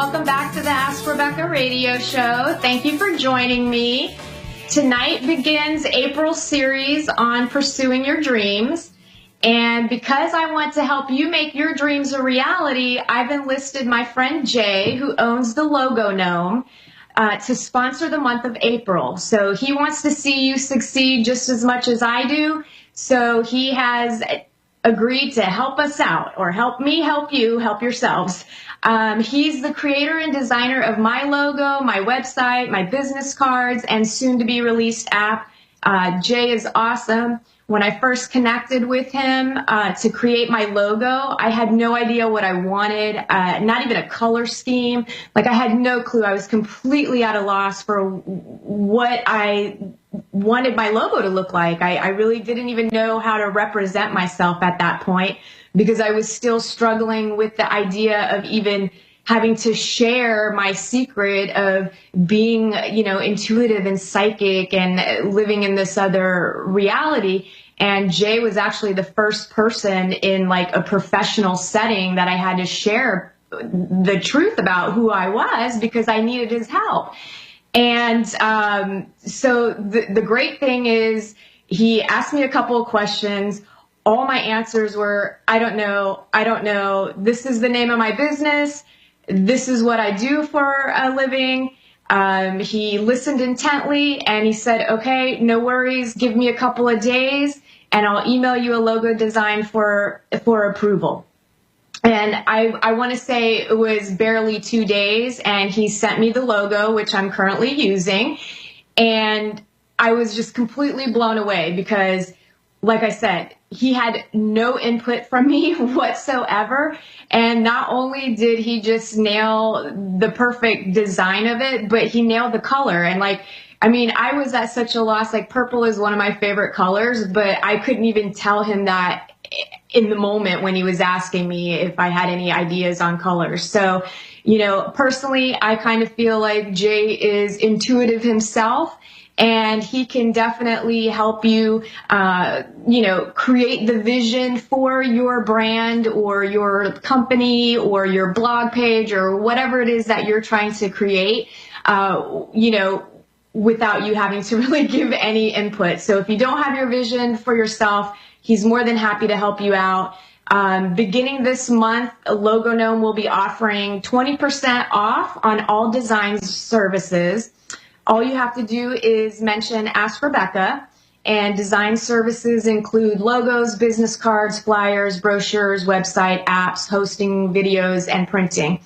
welcome back to the Ask Rebecca radio show. Thank you for joining me. Tonight begins April's series on pursuing your dreams. And because I want to help you make your dreams a reality, I've enlisted my friend Jay, who owns the Logo Gnome, to sponsor the month of April. So he wants to see you succeed just as much as I do. So he has agreed to help us out, or help me help you, help yourselves. He's the creator and designer of my logo, my website, my business cards, and soon to be released app. Jay is awesome. When I first connected with him to create my logo, I had no idea what I wanted, not even a color scheme. Like, I had no clue. I was completely at a loss for what I wanted my logo to look like. I really didn't even know how to represent myself at that point, because I was still struggling with the idea of even having to share my secret of being, intuitive and psychic and living in this other reality. And Jay was actually the first person in like a professional setting that I had to share the truth about who I was, because I needed his help. And so the great thing is, he asked me a couple of questions. All my answers were, I don't know. This is the name of my business. This is what I do for a living. He listened intently and he said, okay, no worries. Give me a couple of days and I'll email you a logo design for approval. And I want to say it was barely 2 days, and he sent me the logo, which I'm currently using. And I was just completely blown away because, like I said, he had no input from me whatsoever. And not only did he just nail the perfect design of it, but he nailed the color. And I was at such a loss. Like, purple is one of my favorite colors, but I couldn't even tell him that in the moment when he was asking me if I had any ideas on colors. So, personally, I kind of feel like Jay is intuitive himself, and he can definitely help you, create the vision for your brand or your company or your blog page or whatever it is that you're trying to create, without you having to really give any input. So if you don't have your vision for yourself, he's more than happy to help you out. Beginning this month, Logo Gnome will be offering 20% off on all design services. All you have to do is mention Ask Rebecca, and design services include logos, business cards, flyers, brochures, website, apps, hosting, videos, and printing.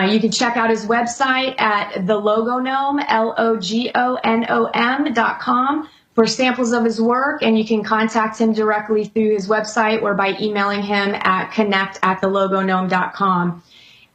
You can check out his website at the Logo Gnome, LOGONOM.com, for samples of his work, and you can contact him directly through his website or by emailing him at connect@thelogognome.com.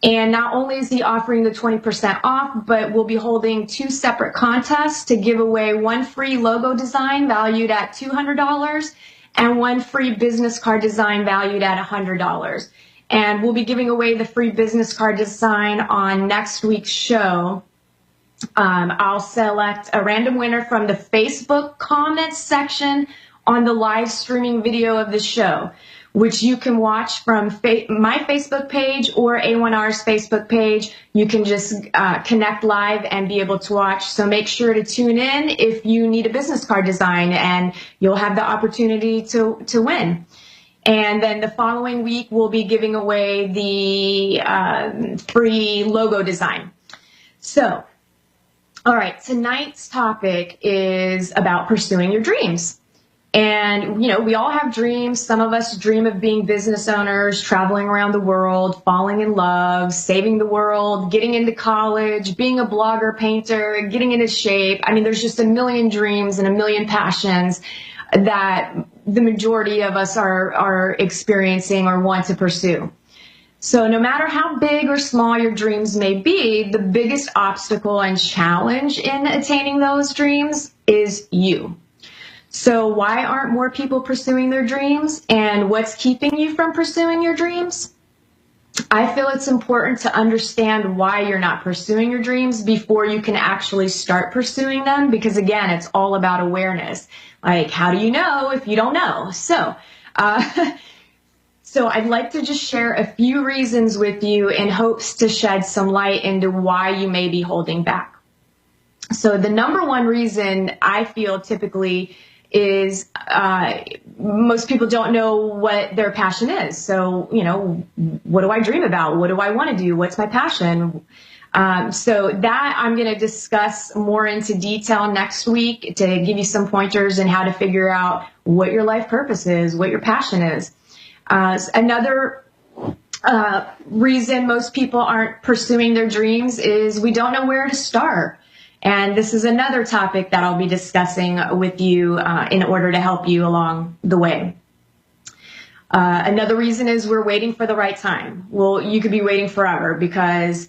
And not only is he offering the 20% off, but we'll be holding 2 separate contests to give away 1 free logo design valued at $200 and 1 free business card design valued at $100. And we'll be giving away the free business card design on next week's show. I'll select a random winner from the Facebook comments section on the live streaming video of the show, which you can watch from my Facebook page or A1R's Facebook page. You can just connect live and be able to watch. So make sure to tune in if you need a business card design, and you'll have the opportunity to win. And then the following week, we'll be giving away the free logo design. So, all right, tonight's topic is about pursuing your dreams. And, we all have dreams. Some of us dream of being business owners, traveling around the world, falling in love, saving the world, getting into college, being a blogger, painter, getting into shape. There's just a million dreams and a million passions that the majority of us are experiencing or want to pursue. So no matter how big or small your dreams may be, the biggest obstacle and challenge in attaining those dreams is you. So why aren't more people pursuing their dreams, and what's keeping you from pursuing your dreams? I feel it's important to understand why you're not pursuing your dreams before you can actually start pursuing them, because again, it's all about awareness. Like, how do you know if you don't know? So So I'd like to just share a few reasons with you in hopes to shed some light into why you may be holding back. So the number one reason I feel typically is most people don't know what their passion is. So, what do I dream about? What do I want to do? What's my passion? So that I'm going to discuss more into detail next week to give you some pointers on how to figure out what your life purpose is, what your passion is. Another reason most people aren't pursuing their dreams is we don't know where to start. And this is another topic that I'll be discussing with you in order to help you along the way. Another reason is we're waiting for the right time. Well, you could be waiting forever because,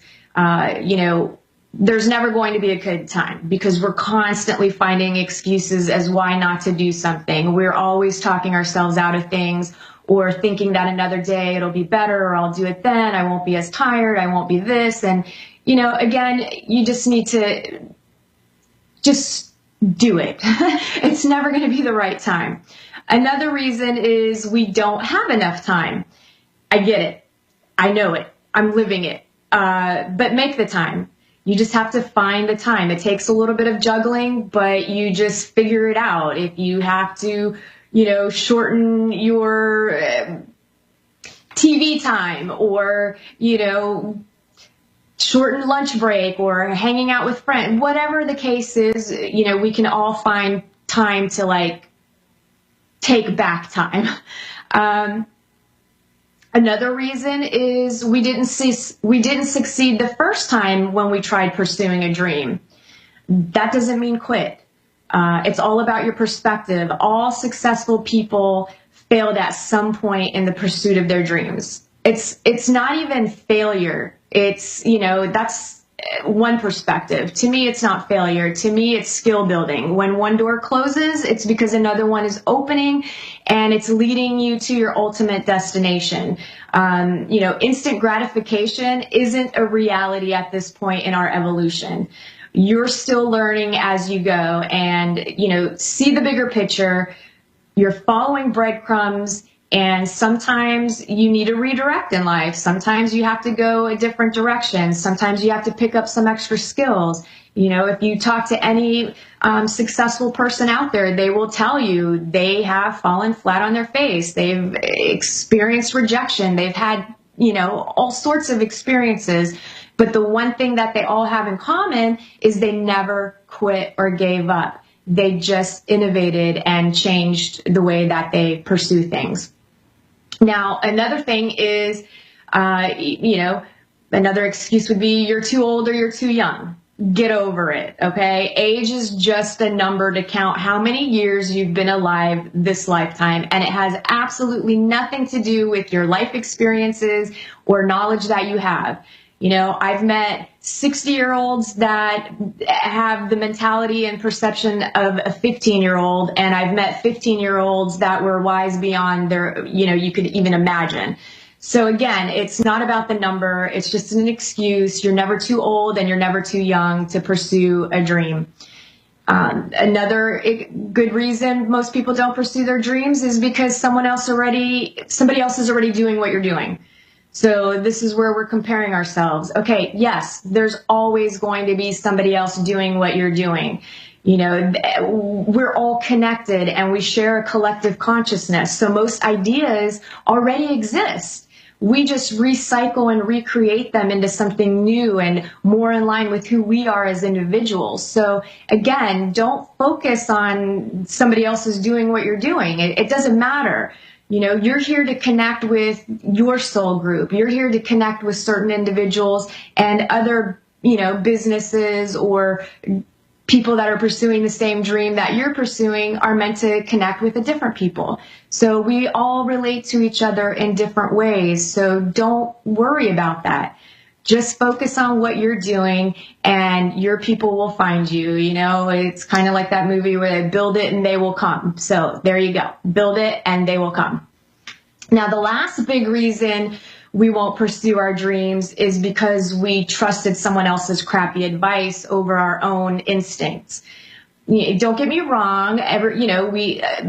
there's never going to be a good time because we're constantly finding excuses as why not to do something. We're always talking ourselves out of things or thinking that another day it'll be better or I'll do it then. I won't be as tired. I won't be this. And, again, you just need to just do it. It's never going to be the right time. Another reason is we don't have enough time. I get it. I know it. I'm living it. But make the time. You just have to find the time. It takes a little bit of juggling, but you just figure it out. If you have to, shorten your TV time or, shorten lunch break or hanging out with friends, whatever the case is, we can all find time to take back time. Another reason is we didn't succeed the first time when we tried pursuing a dream. That doesn't mean quit. It's all about your perspective. All successful people failed at some point in the pursuit of their dreams. It's not even failure. It's, that's one perspective. To me, it's not failure. To me, it's skill building. When one door closes, it's because another one is opening and it's leading you to your ultimate destination. Instant gratification isn't a reality at this point in our evolution. You're still learning as you go and, see the bigger picture. You're following breadcrumbs. And sometimes you need a redirect in life. Sometimes you have to go a different direction. Sometimes you have to pick up some extra skills. If you talk to any successful person out there, they will tell you they have fallen flat on their face. They've experienced rejection. They've had, all sorts of experiences. But the one thing that they all have in common is they never quit or gave up. They just innovated and changed the way that they pursue things. Now, another thing is, another excuse would be you're too old or you're too young. Get over it, okay? Age is just a number to count how many years you've been alive this lifetime, and it has absolutely nothing to do with your life experiences or knowledge that you have. I've met 60-year-olds that have the mentality and perception of a 15-year-old, and I've met 15-year-olds that were wise beyond their, you could even imagine. So again, it's not about the number. It's just an excuse. You're never too old and you're never too young to pursue a dream. Another good reason most people don't pursue their dreams is because somebody else is already doing what you're doing. So this is where we're comparing ourselves. Okay, yes, there's always going to be somebody else doing what you're doing. We're all connected and we share a collective consciousness. So most ideas already exist. We just recycle and recreate them into something new and more in line with who we are as individuals. So again, don't focus on somebody else is doing what you're doing. It doesn't matter. You're here to connect with your soul group. You're here to connect with certain individuals and other, businesses or people that are pursuing the same dream that you're pursuing are meant to connect with the different people. So we all relate to each other in different ways. So don't worry about that. Just focus on what you're doing and your people will find you. It's kind of like that movie where they build it and they will come. So there you go. Build it and they will come. Now, the last big reason we won't pursue our dreams is because we trusted someone else's crappy advice over our own instincts. Don't get me wrong.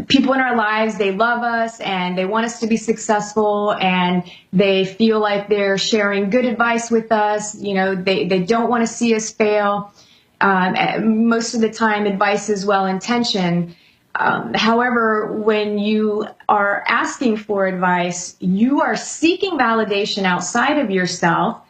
People in our lives, they love us and they want us to be successful, and they feel like they're sharing good advice with us. They don't want to see us fail. Most of the time, advice is well-intentioned. However, when you are asking for advice, you are seeking validation outside of yourself.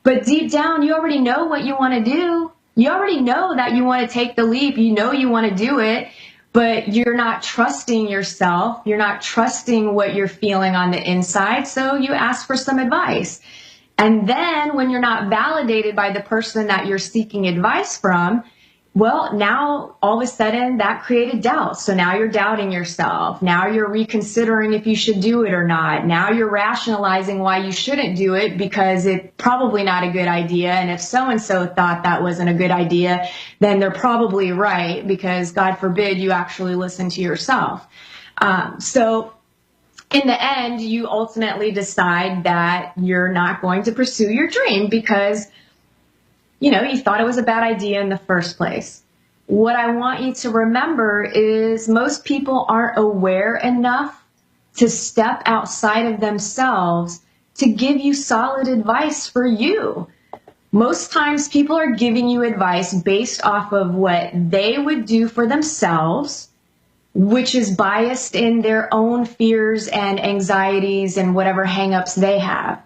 But deep down, you already know what you want to do. You already know that you want to take the leap. You know you want to do it, but you're not trusting yourself. You're not trusting what you're feeling on the inside. So you ask for some advice. And then when you're not validated by the person that you're seeking advice from, well, now all of a sudden that created doubt. So now you're doubting yourself. Now you're reconsidering if you should do it or not. Now you're rationalizing why you shouldn't do it because it's probably not a good idea. And if so-and-so thought that wasn't a good idea, then they're probably right, because God forbid you actually listen to yourself. So in the end, you ultimately decide that you're not going to pursue your dream because you thought it was a bad idea in the first place. What I want you to remember is most people aren't aware enough to step outside of themselves to give you solid advice for you. Most times people are giving you advice based off of what they would do for themselves, which is biased in their own fears and anxieties and whatever hangups they have.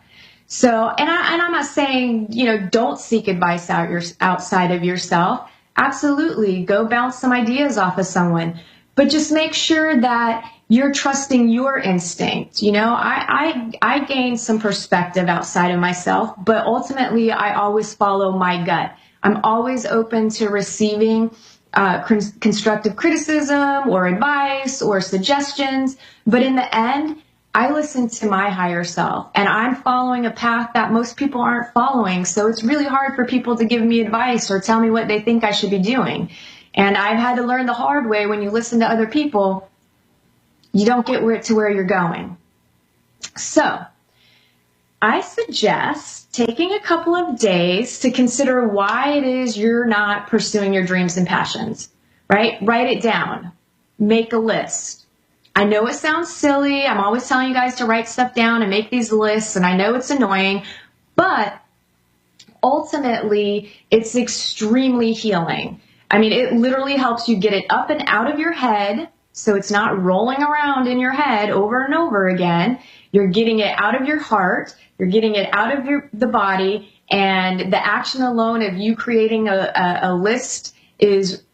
So, and I'm not saying, don't seek advice outside of yourself. Absolutely. Go bounce some ideas off of someone, but just make sure that you're trusting your instinct. I gained some perspective outside of myself, but ultimately I always follow my gut. I'm always open to receiving constructive criticism or advice or suggestions. But in the end, I listen to my higher self, and I'm following a path that most people aren't following. So it's really hard for people to give me advice or tell me what they think I should be doing. And I've had to learn the hard way, when you listen to other people, you don't get to where you're going. So I suggest taking a couple of days to consider why it is you're not pursuing your dreams and passions, right? Write it down. Make a list. I know it sounds silly. I'm always telling you guys to write stuff down and make these lists, and I know it's annoying, but ultimately it's extremely healing. I mean, it literally helps you get it up and out of your head, so it's not rolling around in your head over and over again. You're getting it out of your heart. You're getting it out of the body, and the action alone of you creating a list is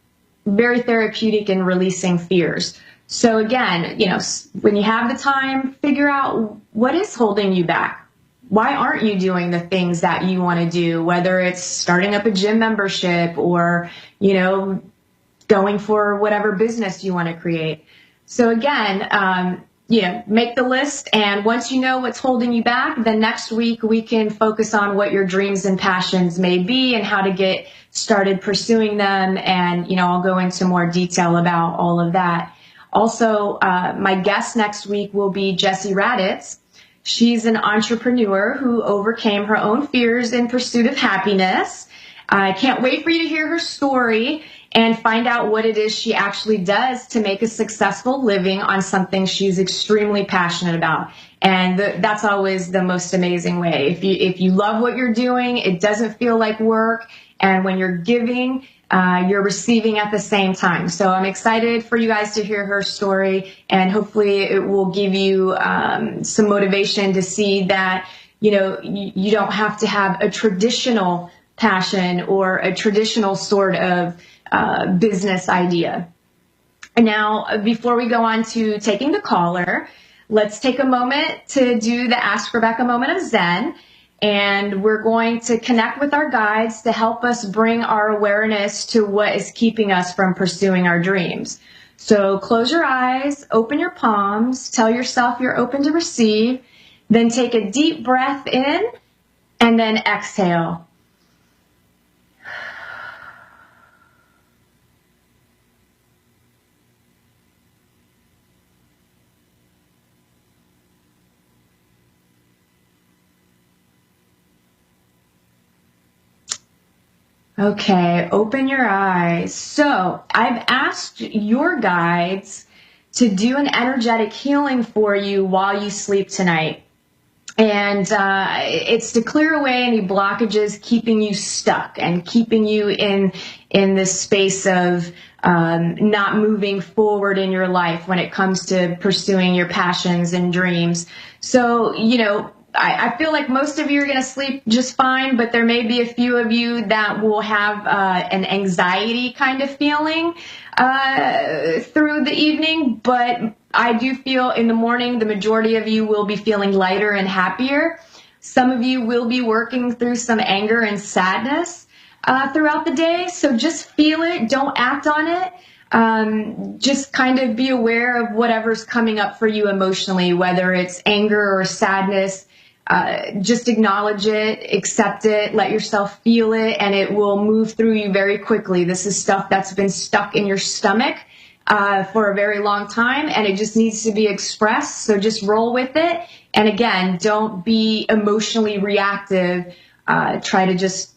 very therapeutic in releasing fears. So again, when you have the time, figure out what is holding you back. Why aren't you doing the things that you want to do, whether it's starting up a gym membership or, going for whatever business you want to create. So again, make the list. And once you know what's holding you back, then next week we can focus on what your dreams and passions may be and how to get started pursuing them. And, I'll go into more detail about all of that. Also, my guest next week will be Jessie Raditz. She's an entrepreneur who overcame her own fears in pursuit of happiness. I can't wait for you to hear her story and find out what it is she actually does to make a successful living on something she's extremely passionate about. And that's always the most amazing way. If you love what you're doing, it doesn't feel like work. And when you're giving, you're receiving at the same time. So I'm excited for you guys to hear her story, and hopefully it will give you some motivation to see that, you don't have to have a traditional passion or a traditional sort of business idea. And now, before we go on to taking the caller, let's take a moment to do the Ask Rebecca moment of Zen. And we're going to connect with our guides to help us bring our awareness to what is keeping us from pursuing our dreams. So close your eyes, open your palms, tell yourself you're open to receive, then take a deep breath in and then exhale. Okay, open your eyes. So I've asked your guides to do an energetic healing for you while you sleep tonight. And it's to clear away any blockages keeping you stuck and keeping you in this space of not moving forward in your life when it comes to pursuing your passions and dreams. So, I feel like most of you are going to sleep just fine, but there may be a few of you that will have an anxiety kind of feeling through the evening. But I do feel in the morning, the majority of you will be feeling lighter and happier. Some of you will be working through some anger and sadness throughout the day. So just feel it. Don't act on it. Just kind of be aware of whatever's coming up for you emotionally, whether it's anger or sadness. Just acknowledge it, accept it, let yourself feel it, and it will move through you very quickly. This is stuff that's been stuck in your stomach for a very long time, and it just needs to be expressed. So just roll with it. And again, don't be emotionally reactive. Try to just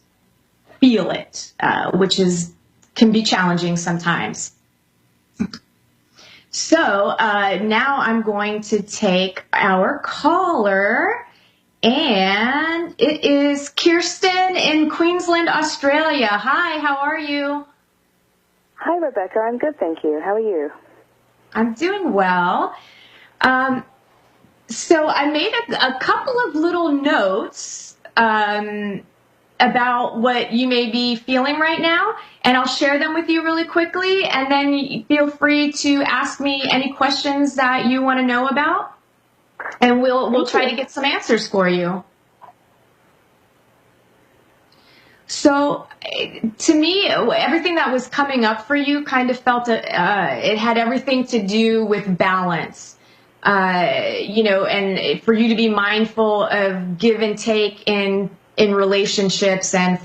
feel it, which can be challenging sometimes. So now I'm going to take our caller. And it is Kirsten in Queensland, Australia. Hi, how are you? Hi, Rebecca. I'm good, thank you. How are you? I'm doing well. So I made a couple of little notes about what you may be feeling right now, and I'll share them with you really quickly, and then feel free to ask me any questions that you want to know about. And we'll try to get some answers for you. So to me, everything that was coming up for you kind of felt it had everything to do with balance, and for you to be mindful of give and take in relationships, and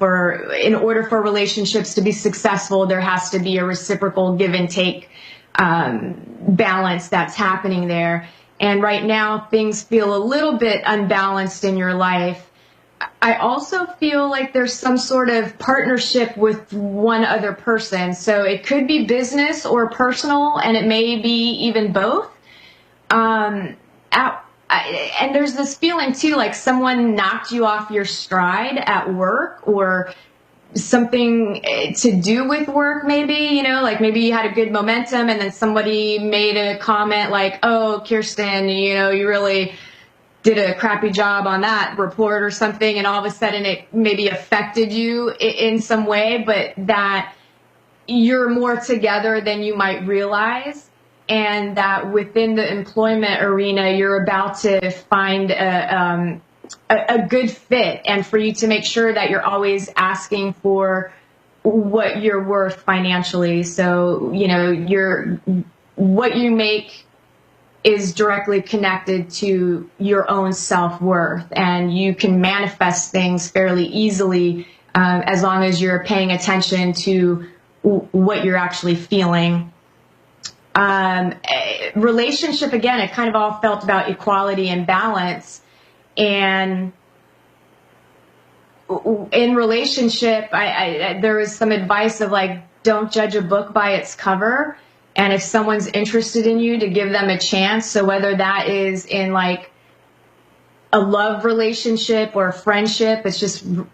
in order for relationships to be successful, there has to be a reciprocal give and take balance that's happening there. And right now, things feel a little bit unbalanced in your life. I also feel like there's some sort of partnership with one other person. So it could be business or personal, and it may be even both. And there's this feeling, too, like someone knocked you off your stride at work, or something to do with work, maybe, like maybe you had a good momentum and then somebody made a comment like, oh, Kirsten, you really did a crappy job on that report or something, and all of a sudden it maybe affected you in some way, but that you're more together than you might realize, and that within the employment arena, you're about to find a good fit, and for you to make sure that you're always asking for what you're worth financially. So, what you make is directly connected to your own self-worth, and you can manifest things fairly easily as long as you're paying attention to what you're actually feeling. Relationship, again, it kind of all felt about equality and balance. And in relationship, there was some advice of like, don't judge a book by its cover. And if someone's interested in you, to give them a chance. So whether that is in like a love relationship or a friendship, it's just a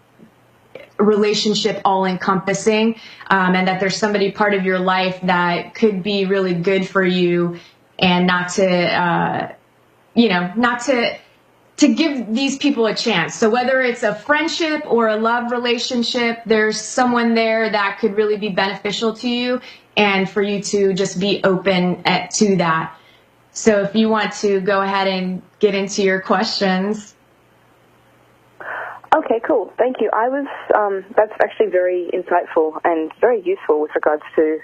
relationship all encompassing. And that there's somebody part of your life that could be really good for you, and not to give these people a chance. So whether it's a friendship or a love relationship, there's someone there that could really be beneficial to you, and for you to just be open to that. So if you want to go ahead and get into your questions. Okay, cool. Thank you. That's actually very insightful and very useful with regards to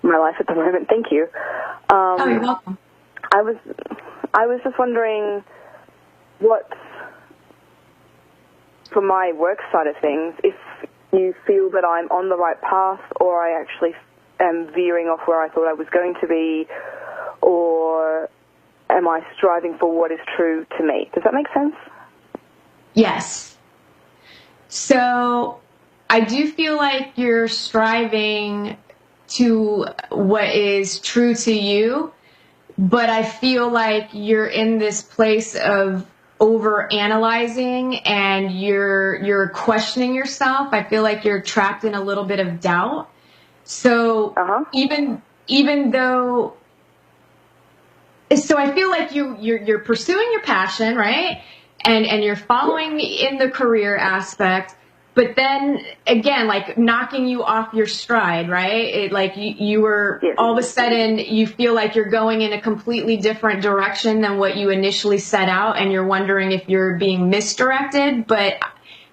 my life at the moment. Thank you. You're welcome. I was just wondering what, for my work side of things, if you feel that I'm on the right path, or I actually am veering off where I thought I was going to be, or am I striving for what is true to me? Does that make sense? Yes. So I do feel like you're striving to what is true to you, but I feel like you're in this place of over analyzing and you're questioning yourself. I feel like you're trapped in a little bit of doubt. So even though, so I feel like you're pursuing your passion, right? And you're following in the career aspect, but then again, like knocking you off your stride, right? It like you were all of a sudden you feel like you're going in a completely different direction than what you initially set out, and you're wondering if you're being misdirected. But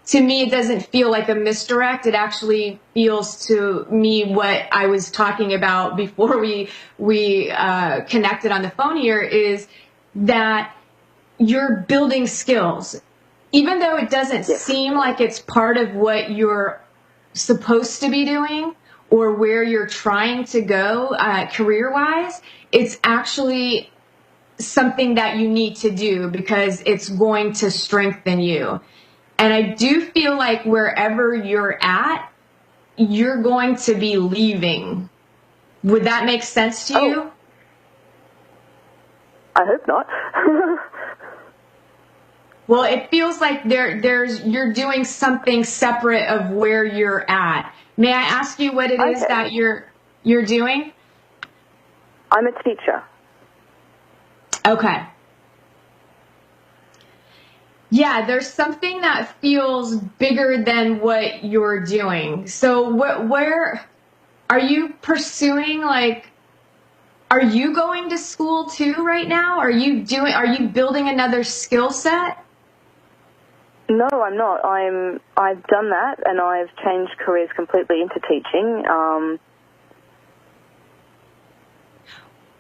to me, it doesn't feel like a misdirect. It actually feels to me what I was talking about before we connected on the phone here, is that you're building skills. Even though it doesn't seem like it's part of what you're supposed to be doing or where you're trying to go career-wise, it's actually something that you need to do because it's going to strengthen you. And I do feel like wherever you're at, you're going to be leaving. Would that make sense to you? I hope not. Well, it feels like you're doing something separate of where you're at. May I ask you what it is that you're doing? I'm a teacher. Okay. Yeah, there's something that feels bigger than what you're doing. So where are you pursuing, like, are you going to school too right now? Are you building another skill set? No, I'm not. I've done that, and I've changed careers completely into teaching.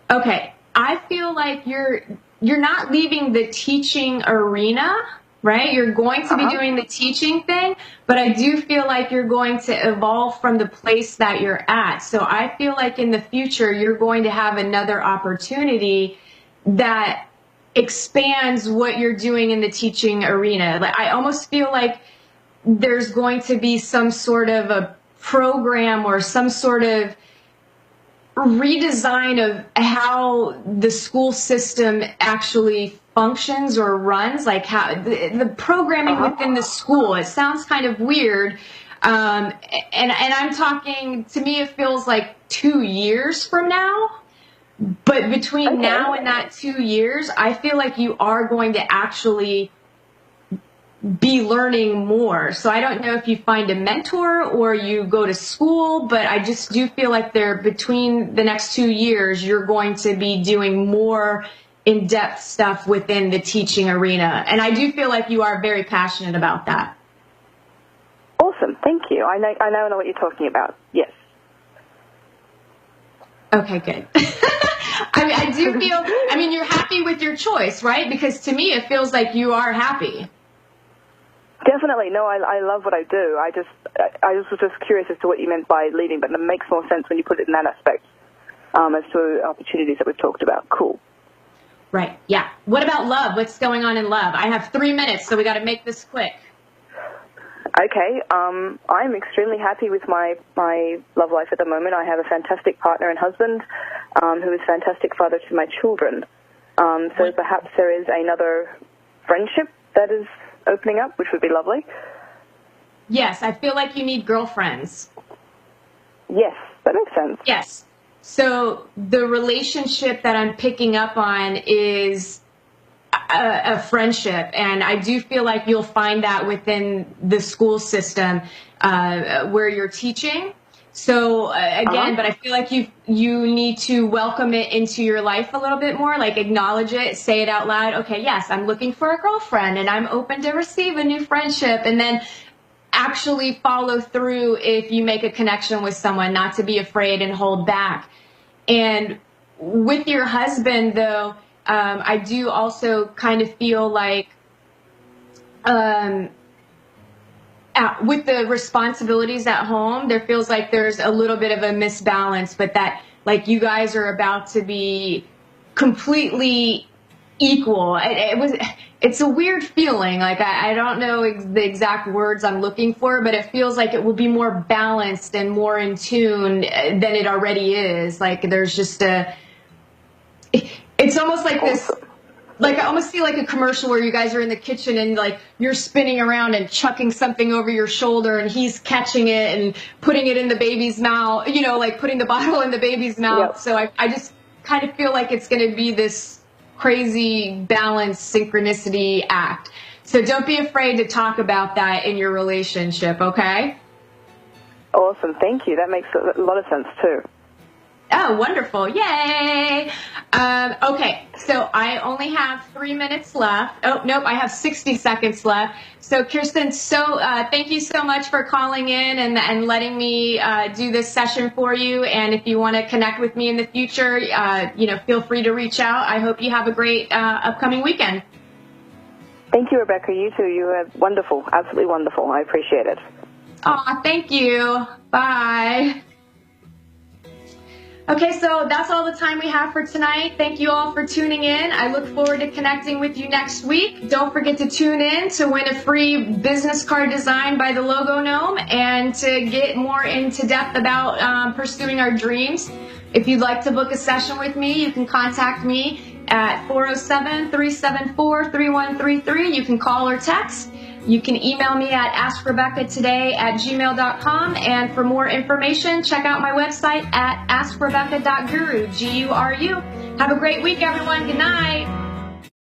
Okay, I feel like you're not leaving the teaching arena, right? You're going to be doing the teaching thing, but I do feel like you're going to evolve from the place that you're at. So I feel like in the future you're going to have another opportunity that expands what you're doing in the teaching arena. Like, I almost feel like there's going to be some sort of a program or some sort of redesign of how the school system actually functions or runs, like how the programming within the school. It sounds kind of weird. And I'm talking, to me, it feels like 2 years from now. But between now and that 2 years, I feel like you are going to actually be learning more. So I don't know if you find a mentor or you go to school, but I just do feel like between the next 2 years, you're going to be doing more in-depth stuff within the teaching arena. And I do feel like you are very passionate about that. Awesome. Thank you. I know what you're talking about. Yes. Okay, good. I do feel, you're happy with your choice, right? Because to me, it feels like you are happy. Definitely. No, I love what I do. I was just curious as to what you meant by leading, but it makes more sense when you put it in that aspect as to opportunities that we've talked about. Cool. Right. Yeah. What about love? What's going on in love? I have 3 minutes, so we got to make this quick. Okay. I'm extremely happy with my love life at the moment. I have a fantastic partner and husband who is a fantastic father to my children. So perhaps there is another friendship that is opening up, which would be lovely. Yes, I feel like you need girlfriends. Yes, that makes sense. Yes. So the relationship that I'm picking up on is a friendship, and I do feel like you'll find that within the school system where you're teaching. So again, but I feel like you need to welcome it into your life a little bit more, like acknowledge it, say it out loud. Okay, yes, I'm looking for a girlfriend and I'm open to receive a new friendship, and then actually follow through if you make a connection with someone, not to be afraid and hold back. And with your husband, though, I do also kind of feel like with the responsibilities at home, there feels like there's a little bit of a misbalance, but that like you guys are about to be completely equal. It it's a weird feeling. Like, I don't know the exact words I'm looking for, but it feels like it will be more balanced and more in tune than it already is. Like, there's just it's almost like this, like, I almost see like a commercial where you guys are in the kitchen and like you're spinning around and chucking something over your shoulder and he's catching it and putting it in the baby's mouth, you know, like putting the bottle in the baby's mouth. Yep. So I just kind of feel like it's going to be this crazy balanced synchronicity act. So don't be afraid to talk about that in your relationship, okay? Awesome. Thank you. That makes a lot of sense too. Oh, wonderful. Yay. Okay, so I only have 3 minutes left. Oh, nope, I have 60 seconds left. So, Kirsten, thank you so much for calling in and letting me do this session for you. And if you want to connect with me in the future, feel free to reach out. I hope you have a great upcoming weekend. Thank you, Rebecca. You too. You are wonderful. Absolutely wonderful. I appreciate it. Aw, thank you. Bye. Okay, so that's all the time we have for tonight. Thank you all for tuning in. I look forward to connecting with you next week. Don't forget to tune in to win a free business card designed by the Logo Gnome and to get more into depth about pursuing our dreams. If you'd like to book a session with me, you can contact me at 407-374-3133. You can call or text. You can email me at AskRebeccaToday@gmail.com. And for more information, check out my website at AskRebecca.guru, Guru. Have a great week, everyone. Good night.